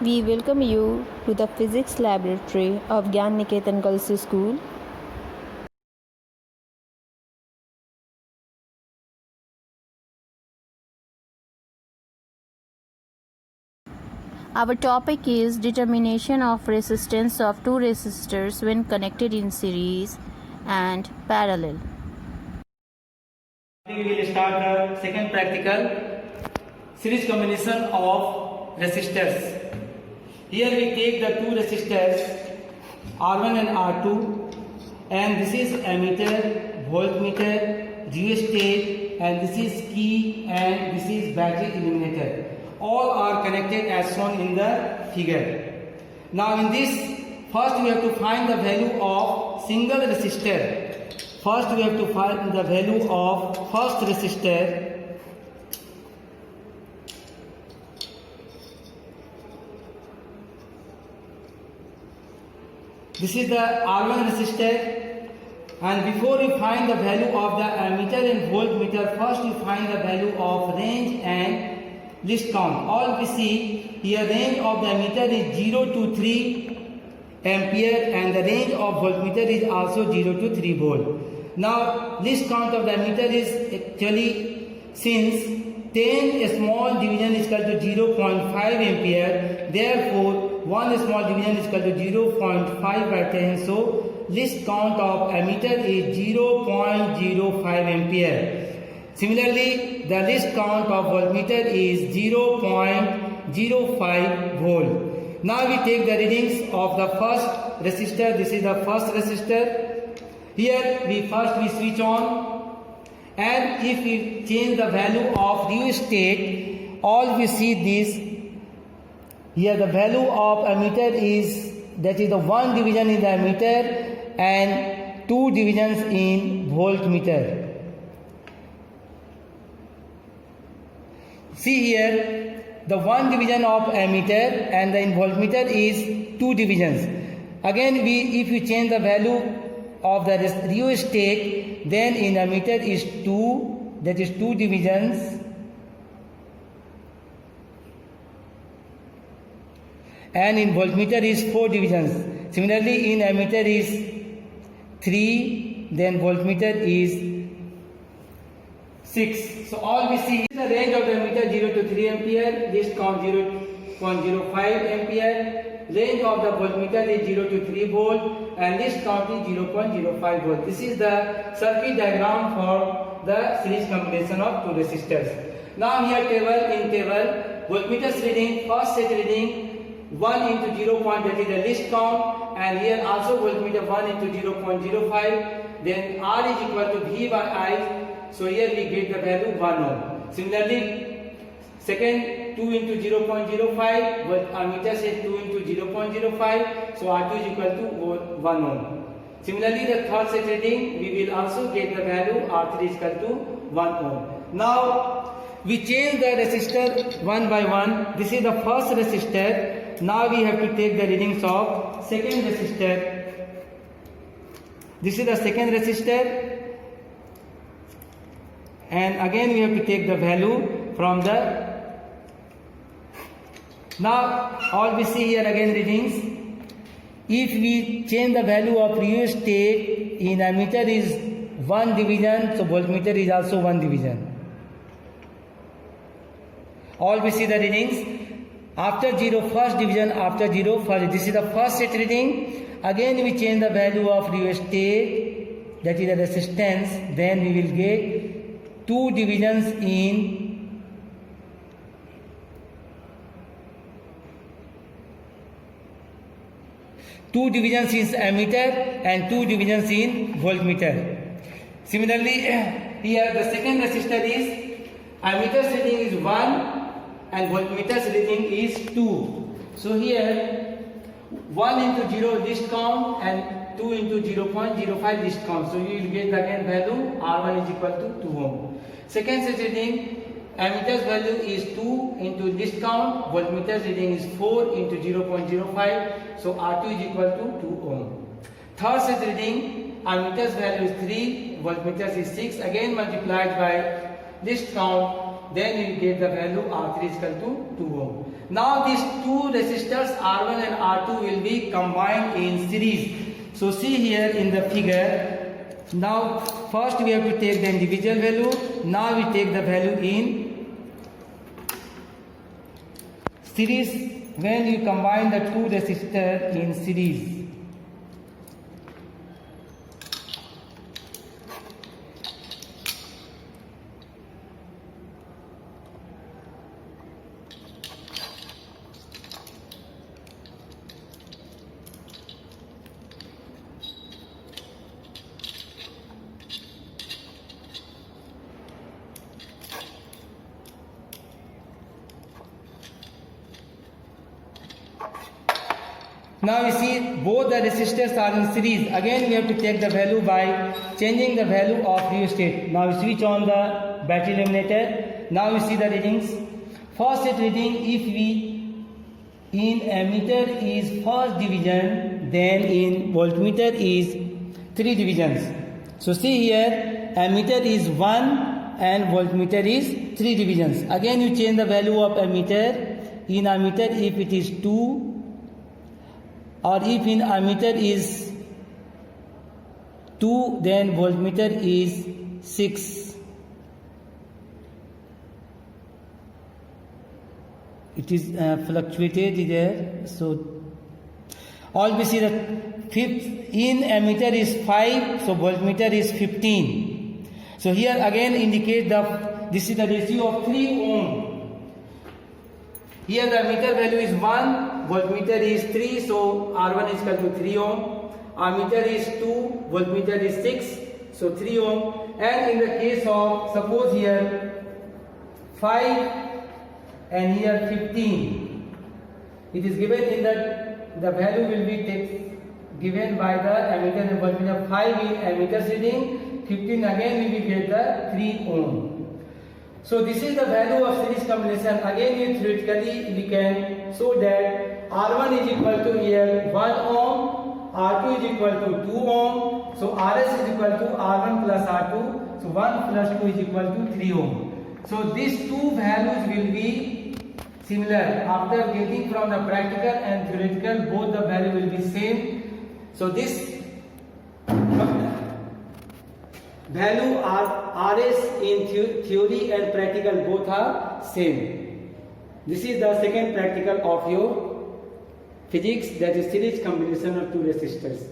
We welcome you to the Physics Laboratory of Gyan Niketan Girls School. Our topic is determination of resistance of two resistors when connected in series and parallel. We will start the second practical, series combination of resistors. Here we take the two resistors R1 and R2, and this is ammeter, voltmeter, rheostat, and this is key, and this is battery eliminator. All are connected as shown in the figure. Now in this, first we have to find the value of single resistor. First we have to find the value of first resistor. This is the R1 resistor, and before you find the value of the ammeter and voltmeter, first you find the value of range and least count. All we see here, range of the ammeter is 0 to 3 ampere and the range of voltmeter is also 0 to 3 volt. Now least count of the ammeter is actually, since 10 small division is equal to 0.5 ampere, therefore one small division is equal to 0.5 by 10, so least count of ammeter is 0.05 ampere. Similarly, the least count of voltmeter is 0.05 volt. Now we take the readings of the first resistor. This is the first resistor. Here we switch on, and if we change the value of rheostat, all we see this. Here the value of ammeter is, that is the one division in the ammeter and two divisions in voltmeter. See here, the one division of ammeter and the in voltmeter is two divisions. Again, if you change the value of the rheostat, then in ammeter is 2, that is 2 divisions, and in voltmeter is 4 divisions. Similarly, in ammeter is 3, then voltmeter is 6. So all we see is the range of the ammeter 0 to 3 ampere, least count 0.05 ampere, range of the voltmeter is 0 to 3 volt, and least count is 0.05 volt. This is the circuit diagram for the series combination of two resistors. Now here table, voltmeter's reading, first set reading 1 into 0. That is the least count, and here also voltmeter 1 into 0.05, then R is equal to V by I, so here we get the value 1 ohm. Similarly, second 2 into 0.05, but ammeter says 2 into 0.05, so R2 is equal to 1 ohm. Similarly, the third set reading, we will also get the value R3 is equal to 1 ohm. Now we change the resistor one by one. This is the first resistor. Now we have to take the readings of second resistor. This is the second resistor, and again we have to take the value from the. Now all we see here again readings. If we change the value of rheostat, in ammeter is 1 division, so voltmeter is also 1 division. All we see the readings. After 0, first division, after 0, first. This is the first set reading. Again we change the value of rheostat, that is the resistance, then we will get 2 divisions in ammeter and 2 divisions in voltmeter. Similarly, here the second resistor is, ammeter's reading is 1 and voltmeter's reading is 2. So here 1 into 0 least count and 2 into 0.05 least count. So you will get the again value R1 is equal to 2 ohm. Second set reading, ammeter's value is 2 into least count, voltmeter's reading is 4 into 0.05, so R2 is equal to 2 ohm. Third set reading, ammeter's value is 3, voltmeter's is 6, again multiplied by least count, then you get the value R3 is equal to 2 ohm. Now these two resistors R1 and R2 will be combined in series. So see here in the figure. Now first we have to take the individual value. Now we take the value in series when you combine the two resistors in series. Now you see both the resistors are in series. Again we have to take the value by changing the value of rheostat. Now you switch on the battery eliminator. Now you see the readings. First set reading, if we in ammeter is first division, then in voltmeter is 3 divisions. So see here, ammeter is 1 and voltmeter is 3 divisions. Again you change the value of ammeter. In ammeter if it is 2, or if in ammeter is 2, then voltmeter is 6. It is fluctuated there. So all we see that fifth in ammeter is 5, so voltmeter is 15. So here again indicate this is the ratio of 3 ohm. Here the ammeter value is 1, voltmeter is 3, so R1 is equal to 3 ohm. Ammeter is 2, voltmeter is 6, so 3 ohm. And in the case of, suppose here 5 and here 15, it is given in that the value will be given by the ammeter and voltmeter. 5 in ammeter reading, 15 again we will get the 3 ohm. So this is the value of series combination. Again theoretically we can show that R1 is equal to here 1 ohm, R2 is equal to 2 ohm, so RS is equal to R1 plus R2, so 1 plus 2 is equal to 3 ohm. So these two values will be similar. After getting from the practical and theoretical, both the value will be same. So this value are RS in theory and practical, both are same. This is the second practical of your physics, that is series combination of two resistors.